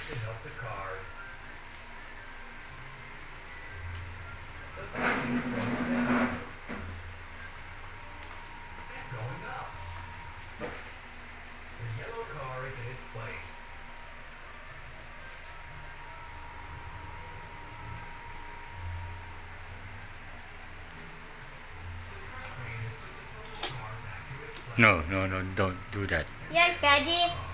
to help the cars. The vacuum is going down and going up. The yellow car is in its place. The train is putting the purple car back to its place. No, no, no, don't do that. Yes, Daddy.